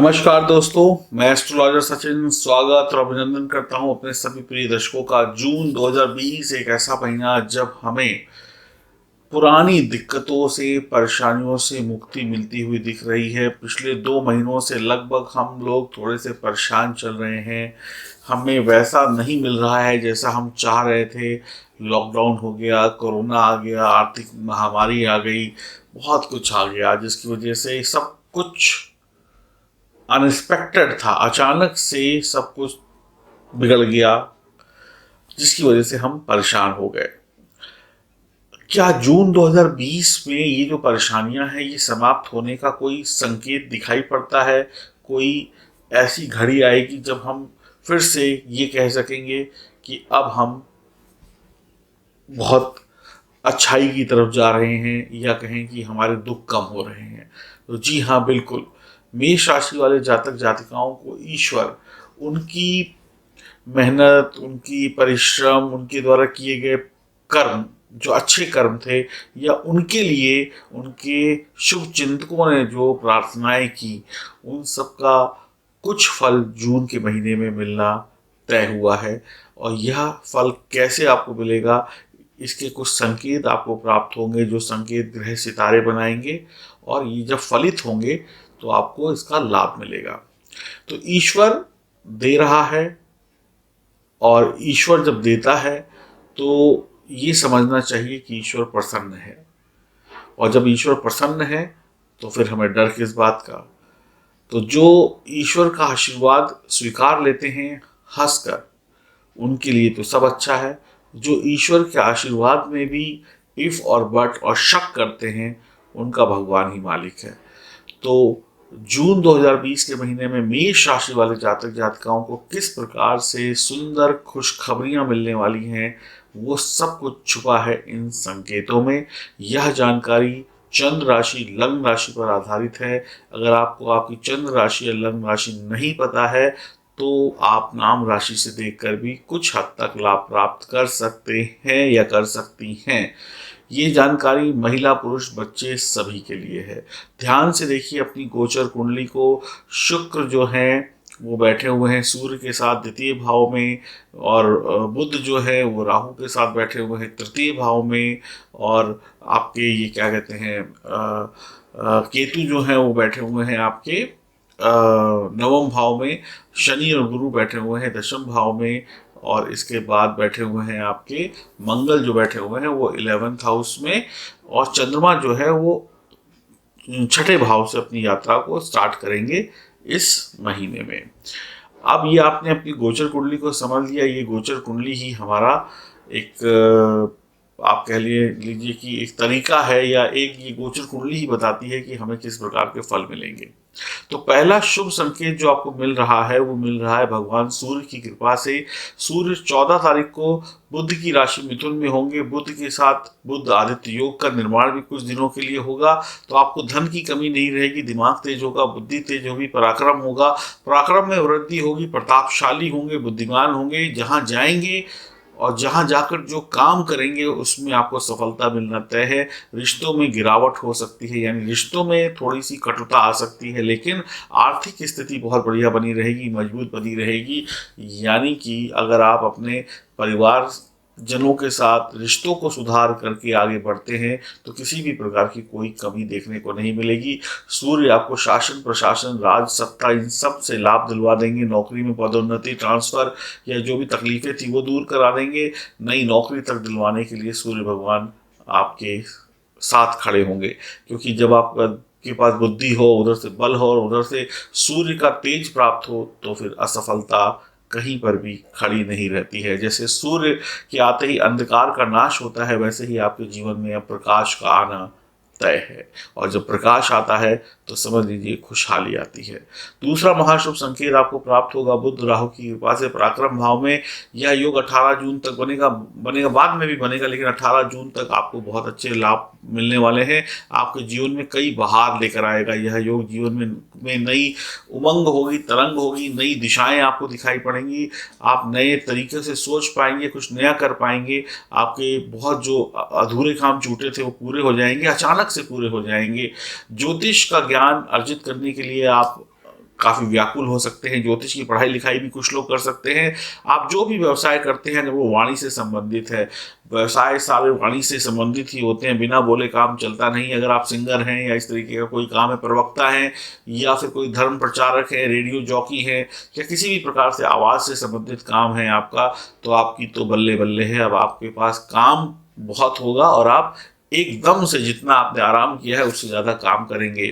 नमस्कार दोस्तों, मैं एस्ट्रोलॉजर सचिन स्वागत और अभिनंदन करता हूं अपने सभी प्रिय दर्शकों का। जून 2020 एक ऐसा महीना जब हमें पुरानी दिक्कतों से परेशानियों से मुक्ति मिलती हुई दिख रही है। पिछले 2 महीनों से लगभग हम लोग थोड़े से परेशान चल रहे हैं। हमें वैसा नहीं मिल रहा है जैसा हम चाह रहे थे। लॉकडाउन हो गया, कोरोना आ गया, आर्थिक महामारी आ गई, बहुत कुछ आ गया जिसकी वजह से सब कुछ अनएक्सपेक्टेड था। अचानक से सब कुछ बिगड़ गया जिसकी वजह से हम परेशान हो गए। क्या जून 2020 में ये जो परेशानियां हैं ये समाप्त होने का कोई संकेत दिखाई पड़ता है? कोई ऐसी घड़ी आएगी जब हम फिर से ये कह सकेंगे कि अब हम बहुत अच्छाई की तरफ जा रहे हैं, या कहें कि हमारे दुख कम हो रहे हैं? तो जी हाँ, बिल्कुल। मेष राशि वाले जातक जातिकाओं को ईश्वर उनकी मेहनत, उनकी परिश्रम, उनके द्वारा किए गए कर्म, जो अच्छे कर्म थे, या उनके लिए उनके शुभ चिंतकों ने जो प्रार्थनाएं की, उन सब का कुछ फल जून के महीने में मिलना तय हुआ है। और यह फल कैसे आपको मिलेगा, इसके कुछ संकेत आपको प्राप्त होंगे, जो संकेत ग्रह सितारे बनाएंगे, और ये जब फलित होंगे तो आपको इसका लाभ मिलेगा। तो ईश्वर दे रहा है, और ईश्वर जब देता है तो ये समझना चाहिए कि ईश्वर प्रसन्न है। और जब ईश्वर प्रसन्न है तो फिर हमें डर किस बात का। तो जो ईश्वर का आशीर्वाद स्वीकार लेते हैं हंसकर, उनके लिए तो सब अच्छा है। जो ईश्वर के आशीर्वाद में भी इफ और बट और शक करते हैं, उनका भगवान ही मालिक है। तो जून 2020 के महीने में मेष राशि वाले जातक जातिकाओं को किस प्रकार से सुंदर खुशखबरियां मिलने वाली हैं, वो सब कुछ छुपा है इन संकेतों में। यह जानकारी चंद्र राशि, लग्न राशि पर आधारित है। अगर आपको आपकी चंद्र राशि या लग्न राशि नहीं पता है तो आप नाम राशि से देखकर भी कुछ हद तक लाभ प्राप्त कर सकते हैं या कर सकती हैं। ये जानकारी महिला, पुरुष, बच्चे सभी के लिए है। ध्यान से देखिए अपनी गोचर कुंडली को। शुक्र जो हैं वो बैठे हुए हैं सूर्य के साथ द्वितीय भाव में, और बुध जो है वो राहु के साथ बैठे हुए हैं तृतीय भाव में, और आपके ये क्या कहते हैं केतु जो है वो बैठे हुए हैं आपके नवम भाव में। शनि और गुरु बैठे हुए हैं दशम भाव में, और इसके बाद बैठे हुए हैं आपके मंगल जो बैठे हुए हैं वो 11th हाउस में, और चंद्रमा जो है वो छठे भाव से अपनी यात्रा को स्टार्ट करेंगे इस महीने में। अब ये आपने अपनी गोचर कुंडली को समझ लिया। ये गोचर कुंडली ही हमारा एक आप कह लीजिए कि एक तरीका है, या एक ये गोचर कुंडली ही बताती है कि हमें किस प्रकार के फल मिलेंगे। तो पहला शुभ संकेत जो आपको मिल रहा है वो मिल रहा है भगवान सूर्य की कृपा से। सूर्य 14 तारीख को बुध की राशि मिथुन में होंगे। बुध के साथ बुध आदित्य योग का निर्माण भी कुछ दिनों के लिए होगा। तो आपको धन की कमी नहीं रहेगी, दिमाग तेज होगा, बुद्धि तेज होगी, पराक्रम होगा, पराक्रम में वृद्धि होगी, प्रतापशाली होंगे, बुद्धिमान होंगे। जहाँ जाएंगे और जहां जाकर जो काम करेंगे उसमें आपको सफलता मिलना तय है। रिश्तों में गिरावट हो सकती है, यानी रिश्तों में थोड़ी सी कटुता आ सकती है, लेकिन आर्थिक स्थिति बहुत बढ़िया बनी रहेगी, मजबूत बनी रहेगी। यानी कि अगर आप अपने परिवार जनों के साथ रिश्तों को सुधार करके आगे बढ़ते हैं तो किसी भी प्रकार की कोई कमी देखने को नहीं मिलेगी। सूर्य आपको शासन, प्रशासन, राज, सत्ता, इन सब से लाभ दिलवा देंगे। नौकरी में पदोन्नति, ट्रांसफर या जो भी तकलीफें थी वो दूर करा देंगे। नई नौकरी तक दिलवाने के लिए सूर्य भगवान आपके साथ खड़े होंगे, क्योंकि जब आपका के पास बुद्धि हो, उधर से बल हो और उधर से सूर्य का तेज प्राप्त हो, तो फिर असफलता कहीं पर भी खड़ी नहीं रहती है। जैसे सूर्य के आते ही अंधकार का नाश होता है, वैसे ही आपके जीवन में अब प्रकाश का आना तय है। और जब प्रकाश आता है तो समझ लीजिए खुशहाली आती है। दूसरा महाशुभ संकेत आपको प्राप्त होगा बुध राहु की कृपा से पराक्रम भाव में। यह योग 18 जून तक बनेगा, बाद में भी बनेगा, लेकिन 18 जून तक आपको बहुत अच्छे लाभ मिलने वाले हैं। आपके जीवन में कई बहार लेकर आएगा यह योग। जीवन में नई उमंग होगी, तरंग होगी, नई दिशाएं आपको दिखाई पड़ेंगी। आप नए तरीके से सोच पाएंगे, कुछ नया कर पाएंगे। आपके बहुत जो अधूरे काम छूटे थे वो पूरे हो जाएंगे, अचानक से पूरे हो जाएंगे। ज्योतिष का ज्ञान अर्जित करने के लिए आप काफ़ी व्याकुल हो सकते हैं। ज्योतिष की पढ़ाई लिखाई भी कुछ लोग कर सकते हैं। आप जो भी व्यवसाय करते हैं, अगर वो वाणी से संबंधित है, व्यवसाय सारे वाणी से संबंधित ही होते हैं, बिना बोले काम चलता नहीं। अगर आप सिंगर हैं या इस तरीके का कोई काम है, प्रवक्ता हैं या फिर कोई धर्म प्रचारक है, रेडियो जॉकी है या किसी भी प्रकार से आवाज़ से संबंधित काम है आपका, तो आपकी तो बल्ले बल्ले है। अब आपके पास काम बहुत होगा और आप एकदम से जितना आपने आराम किया है उससे ज़्यादा काम करेंगे।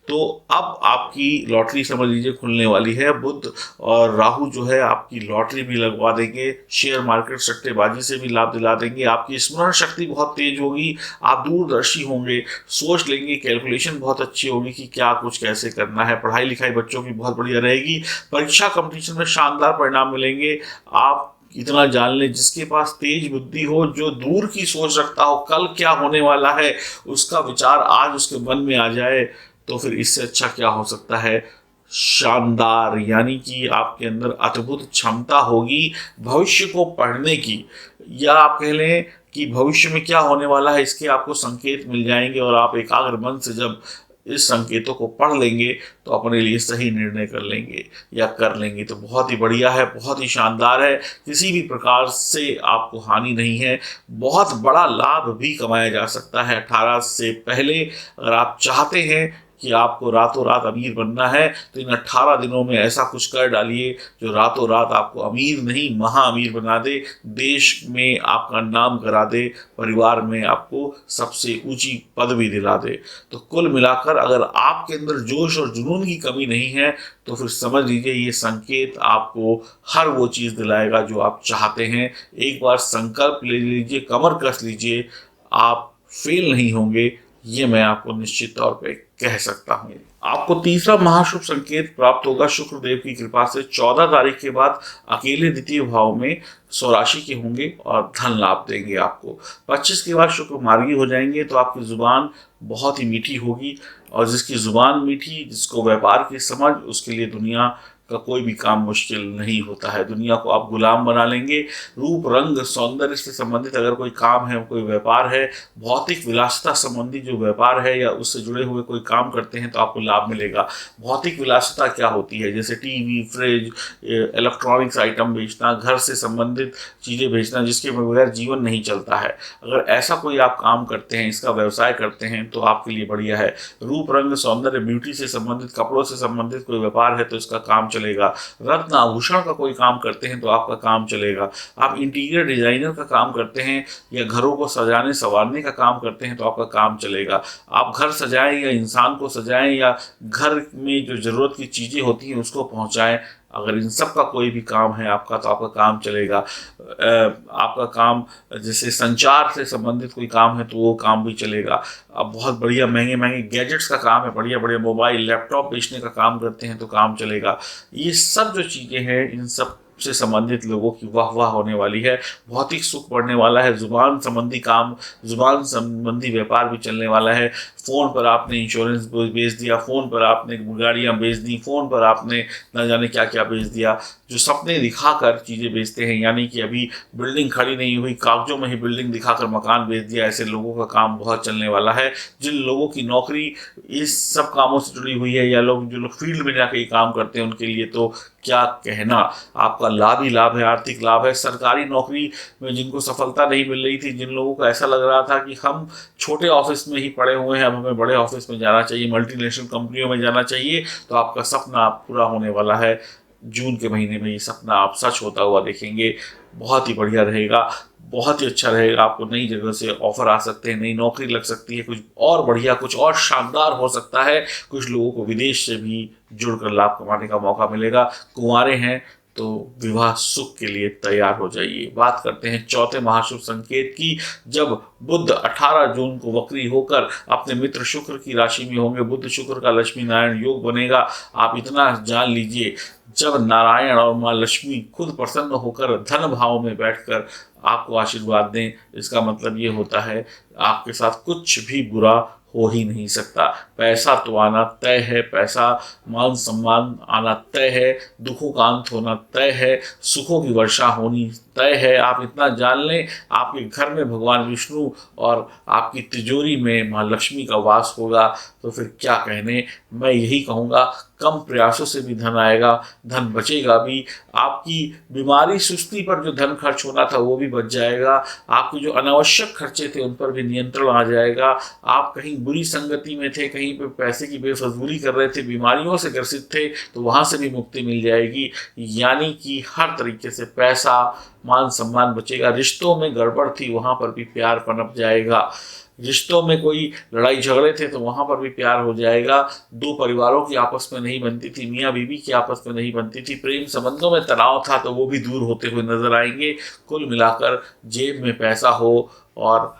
तो अब आपकी लॉटरी समझ लीजिए खुलने वाली है। बुध और राहु जो है आपकी लॉटरी भी लगवा देंगे, शेयर मार्केट सट्टेबाजी से भी लाभ दिला देंगे। आपकी स्मरण शक्ति बहुत तेज होगी, आप दूरदर्शी होंगे, सोच लेंगे, कैलकुलेशन बहुत अच्छी होगी कि क्या कुछ कैसे करना है। पढ़ाई लिखाई बच्चों की बहुत बढ़िया रहेगी, परीक्षा कंपटीशन में शानदार परिणाम मिलेंगे। आप इतना जान लें, जिसके पास तेज बुद्धि हो, जो दूर की सोच रखता हो, कल क्या होने वाला है उसका विचार आज उसके मन में आ जाए, तो फिर इससे अच्छा क्या हो सकता है। शानदार, यानी कि आपके अंदर अद्भुत क्षमता होगी भविष्य को पढ़ने की, या आप कह लें कि भविष्य में क्या होने वाला है इसके आपको संकेत मिल जाएंगे, और आप एकाग्र मन से जब इस संकेतों को पढ़ लेंगे तो अपने लिए सही निर्णय कर लेंगे या कर लेंगे। तो बहुत ही बढ़िया है, बहुत ही शानदार है। किसी भी प्रकार से आपको हानि नहीं है, बहुत बड़ा लाभ भी कमाया जा सकता है 18 से पहले। अगर आप चाहते हैं कि आपको रातों रात अमीर बनना है, तो इन 18 दिनों में ऐसा कुछ कर डालिए जो रातों रात आपको अमीर नहीं महा अमीर बना दे, देश में आपका नाम करा दे, परिवार में आपको सबसे ऊंची पदवी दिला दे। तो कुल मिलाकर अगर आपके अंदर जोश और जुनून की कमी नहीं है, तो फिर समझ लीजिए ये संकेत आपको हर वो चीज़ दिलाएगा जो आप चाहते हैं। एक बार संकल्प ले लीजिए, कमर कस लीजिए, आप फेल नहीं होंगे, ये मैं आपको निश्चित तौर पे कह सकता हूँ। आपको तीसरा महाशुभ संकेत प्राप्त होगा शुक्र देव की कृपा से। 14 तारीख के बाद अकेले द्वितीय भाव में स्वराशि के होंगे और धन लाभ देंगे आपको। 25 के बाद शुक्र मार्गी हो जाएंगे, तो आपकी जुबान बहुत ही मीठी होगी, और जिसकी जुबान मीठी, जिसको व्यापार की समझ, उसके लिए दुनिया का कोई भी काम मुश्किल नहीं होता है। दुनिया को आप गुलाम बना लेंगे। रूप रंग सौंदर्य से संबंधित अगर कोई काम है, कोई व्यापार है, भौतिक विलासिता संबंधी जो व्यापार है या उससे जुड़े हुए कोई काम करते हैं, तो आपको लाभ मिलेगा। भौतिक विलासिता क्या होती है? जैसे टीवी, फ्रिज, इलेक्ट्रॉनिक्स आइटम बेचना, घर से संबंधित चीज़ें बेचना, जिसके बगैर जीवन नहीं चलता है। अगर ऐसा कोई आप काम करते हैं, इसका व्यवसाय करते हैं, तो आपके लिए बढ़िया है। रूप रंग सौंदर्य ब्यूटी से संबंधित, कपड़ों से संबंधित कोई व्यापार है तो इसका काम चलेगा। रत्न आभूषण का कोई काम करते हैं तो आपका काम चलेगा। आप इंटीरियर डिजाइनर का काम करते हैं या घरों को सजाने संवारने का काम करते हैं तो आपका काम चलेगा। आप घर सजाएं या इंसान को सजाएं या घर में जो ज़रूरत की चीज़ें होती हैं उसको पहुंचाएं, अगर इन सब का कोई भी काम है आपका, तो आपका काम चलेगा। आपका काम जैसे संचार से संबंधित कोई काम है तो वो काम भी चलेगा। अब बहुत बढ़िया महंगे महंगे गैजेट्स का काम है, बढ़िया बढ़िया मोबाइल लैपटॉप बेचने का काम करते हैं तो काम चलेगा। ये सब जो चीज़ें हैं, इन सब से संबंधित लोगों की वाह वाह होने वाली है। भौतिक सुख बढ़ने वाला है। जुबान संबंधी काम, जुबान संबंधी व्यापार भी चलने वाला है। फ़ोन पर आपने इंश्योरेंस बेच दिया, फ़ोन पर आपने गाड़ियाँ बेच दी, फ़ोन पर आपने न जाने क्या क्या बेच दिया। जो सपने दिखाकर चीज़ें बेचते हैं, यानी कि अभी बिल्डिंग खड़ी नहीं हुई, कागजों में ही बिल्डिंग दिखाकर मकान बेच दिया, ऐसे लोगों का काम बहुत चलने वाला है। जिन लोगों की नौकरी इस सब कामों से जुड़ी हुई है, या लोग जो लोग फील्ड में जाके काम करते हैं, उनके लिए तो क्या कहना, आपका लाभ ही लाभ है, आर्थिक लाभ है। सरकारी नौकरी में जिनको सफलता नहीं मिल रही थी, जिन लोगों को ऐसा लग रहा था कि हम छोटे ऑफिस में ही पड़े हुए हैं, अब हमें बड़े ऑफिस में जाना चाहिए, मल्टीनेशनल कंपनियों में जाना चाहिए, तो आपका सपना पूरा होने वाला है। जून के महीने में ये सपना आप सच होता हुआ देखेंगे। बहुत ही बढ़िया रहेगा, बहुत ही अच्छा रहेगा। आपको नई जगह से ऑफर आ सकते हैं, नई नौकरी लग सकती है, कुछ और बढ़िया, कुछ और शानदार हो सकता है। कुछ लोगों को विदेश से भी जुड़कर लाभ कमाने का मौका मिलेगा। कुंवारे हैं तो विवाह सुख के लिए तैयार हो जाइए। बात करते हैं चौथे महाशुभ संकेत की। जब बुध 18 जून को वक्री होकर अपने मित्र शुक्र की राशि में होंगे, बुध शुक्र का लक्ष्मी नारायण योग बनेगा। आप इतना जान लीजिए, जब नारायण और माँ लक्ष्मी खुद प्रसन्न होकर धन भाव में बैठकर आपको आशीर्वाद दें, इसका मतलब ये होता है आपके साथ कुछ भी बुरा हो ही नहीं सकता। पैसा तो आना तय है, पैसा मान सम्मान आना तय है, दुखों का अंत होना तय है, सुखों की वर्षा होनी तय है। आप इतना जान लें, आपके घर में भगवान विष्णु और आपकी तिजोरी में माँ लक्ष्मी का वास होगा, तो फिर क्या कहने। मैं यही कहूँगा, कम प्रयासों से भी धन आएगा, धन बचेगा भी। आपकी बीमारी सुस्ती पर जो धन खर्च होना था वो भी बच जाएगा। आपके जो अनावश्यक खर्चे थे उन पर भी नियंत्रण आ जाएगा। आप कहीं बुरी संगति में थे, कहीं पे पैसे की बेफजूली कर रहे थे, बीमारियों से ग्रसित थे, तो वहाँ से भी मुक्ति मिल जाएगी। यानी कि हर तरीके से पैसा, मान सम्मान बचेगा। रिश्तों में गड़बड़ थी, वहाँ पर भी प्यार पनप जाएगा। रिश्तों में कोई लड़ाई झगड़े थे तो वहाँ पर भी प्यार हो जाएगा। दो परिवारों की आपस में नहीं बनती थी, मियाँ बीवी की आपस में नहीं बनती थी, प्रेम संबंधों में तनाव था, तो वो भी दूर होते हुए नजर आएंगे। कुल मिलाकर जेब में पैसा हो और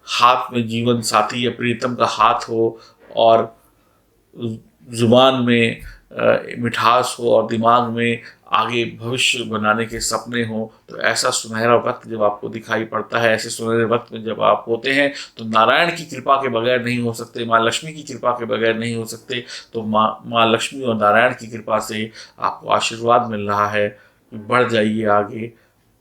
हाथ में जीवन साथी या प्रीतम का हाथ हो और जुबान में मिठास हो और दिमाग में आगे भविष्य बनाने के सपने हो, तो ऐसा सुनहरा वक्त जब आपको दिखाई पड़ता है, ऐसे सुनहरे वक्त में जब आप होते हैं, तो नारायण की कृपा के बगैर नहीं हो सकते, माँ लक्ष्मी की कृपा के बगैर नहीं हो सकते। तो माँ लक्ष्मी और नारायण की कृपा से आपको आशीर्वाद मिल रहा है कि बढ़ जाइए आगे,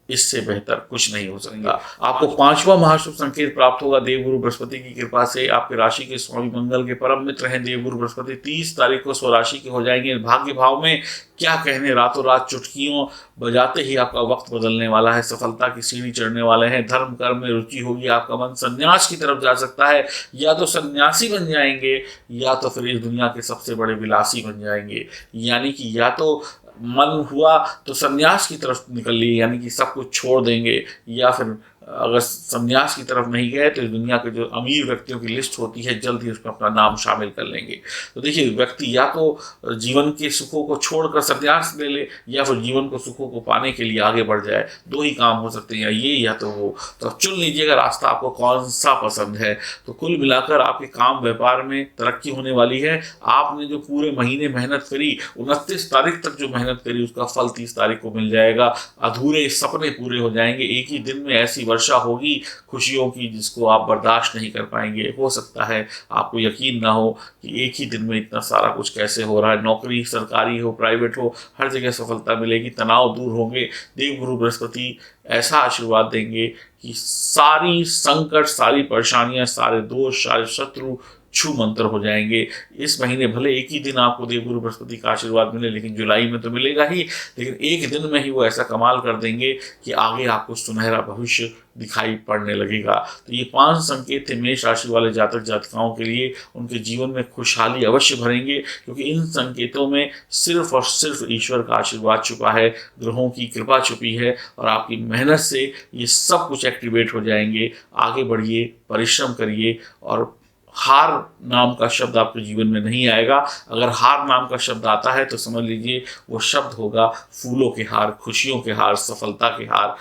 इससे बेहतर कुछ नहीं हो सकता। आपको 5वां महाशुभ संकेत प्राप्त होगा देवगुरु बृहस्पति की कृपा से। आपके राशि के स्वामी मंगल के परम मित्र हैं देवगुरु बृहस्पति। 30 तारीख को स्वराशि के हो जाएंगे भाग्य भाव में। क्या कहने, रातों रात चुटकियों बजाते ही आपका वक्त बदलने वाला है, सफलता की सीढ़ी चढ़ने वाले हैं। धर्म कर्म में रुचि होगी, आपका मन संन्यास की तरफ जा सकता है। या तो सन्यासी बन जाएंगे या तो फिर इस दुनिया के सबसे बड़े विलासी बन जाएंगे। यानी कि या तो मन हुआ तो संन्यास की तरफ निकल लिए, यानी कि सब कुछ छोड़ देंगे, या फिर अगर संन्यास की तरफ नहीं गए तो इस दुनिया के जो अमीर व्यक्तियों की लिस्ट होती है जल्द ही उसमें अपना नाम शामिल कर लेंगे। तो देखिए, व्यक्ति या तो जीवन के सुखों को छोड़कर संन्यास ले ले या फिर जीवन को सुखों को पाने के लिए आगे बढ़ जाए। दो ही काम हो सकते हैं, या ये या तो वो। तो चुन लीजिएगा रास्ता आपको कौन सा पसंद है। तो कुल मिलाकर आपके काम व्यापार में तरक्की होने वाली है। आपने जो पूरे महीने मेहनत करी, 29 तारीख तक जो मेहनत करी, उसका फल 30 तारीख को मिल जाएगा। अधूरे सपने पूरे हो जाएंगे। एक ही दिन में ऐसी वर्षा होगी खुशियों की जिसको आप बर्दाश्त नहीं कर पाएंगे। हो सकता है आपको यकीन ना हो कि एक ही दिन में इतना सारा कुछ कैसे हो रहा है। नौकरी सरकारी हो, प्राइवेट हो, हर जगह सफलता मिलेगी, तनाव दूर होंगे। देवगुरु बृहस्पति ऐसा आशीर्वाद देंगे कि सारी संकट, सारी परेशानियां, सारे दोष, सारे शत्रु छू मंतर हो जाएंगे। इस महीने भले एक ही दिन आपको देवगुरु बृहस्पति का आशीर्वाद मिले, लेकिन जुलाई में तो मिलेगा ही, लेकिन एक दिन में ही वो ऐसा कमाल कर देंगे कि आगे आपको सुनहरा भविष्य दिखाई पड़ने लगेगा। तो ये 5 संकेत थे मेष राशि वाले जातक जातिकाओं के लिए। उनके जीवन में खुशहाली अवश्य भरेंगे, क्योंकि इन संकेतों में सिर्फ और सिर्फ ईश्वर का आशीर्वाद छुपा है, ग्रहों की कृपा छुपी है, और आपकी मेहनत से ये सब कुछ एक्टिवेट हो जाएंगे। आगे बढ़िए, परिश्रम करिए, और हार नाम का शब्द आपके जीवन में नहीं आएगा। अगर हार नाम का शब्द आता है तो समझ लीजिए वो शब्द होगा फूलों के हार, खुशियों के हार, सफलता के हार।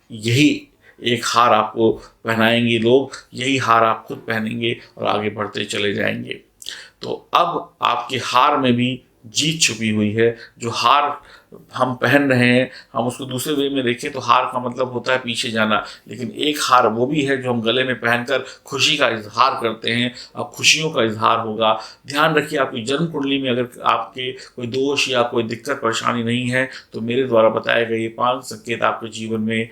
यही एक हार आपको पहनाएंगे लोग, यही हार आप खुद पहनेंगे और आगे बढ़ते चले जाएंगे। तो अब आपके हार में भी जीत छुपी हुई है। जो हार हम पहन रहे हैं, हम उसको दूसरे वे में देखें तो हार का मतलब होता है पीछे जाना, लेकिन एक हार वो भी है जो हम गले में पहनकर खुशी का इजहार करते हैं। अब खुशियों का इजहार होगा। ध्यान रखिए, आपकी जन्म कुंडली में अगर आपके कोई दोष या कोई दिक्कत परेशानी नहीं है तो मेरे द्वारा बताए गए ये 5 संकेत आपके जीवन में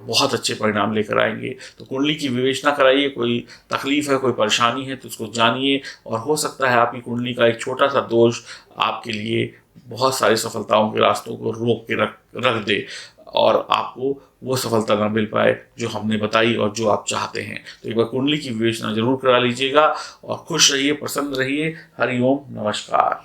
बहुत अच्छे परिणाम लेकर आएंगे। तो कुंडली की विवेचना कराइए, कोई तकलीफ है, कोई परेशानी है तो उसको जानिए, और हो सकता है आपकी कुंडली का एक छोटा सा दोष आपके लिए बहुत सारी सफलताओं के रास्तों को रोक के रख दे, और आपको वो सफलता ना मिल पाए जो हमने बताई और जो आप चाहते हैं। तो एक बार कुंडली की विवेचना जरूर करा लीजिएगा, और खुश रहिए, प्रसन्न रहिए। हरि ओम, नमस्कार।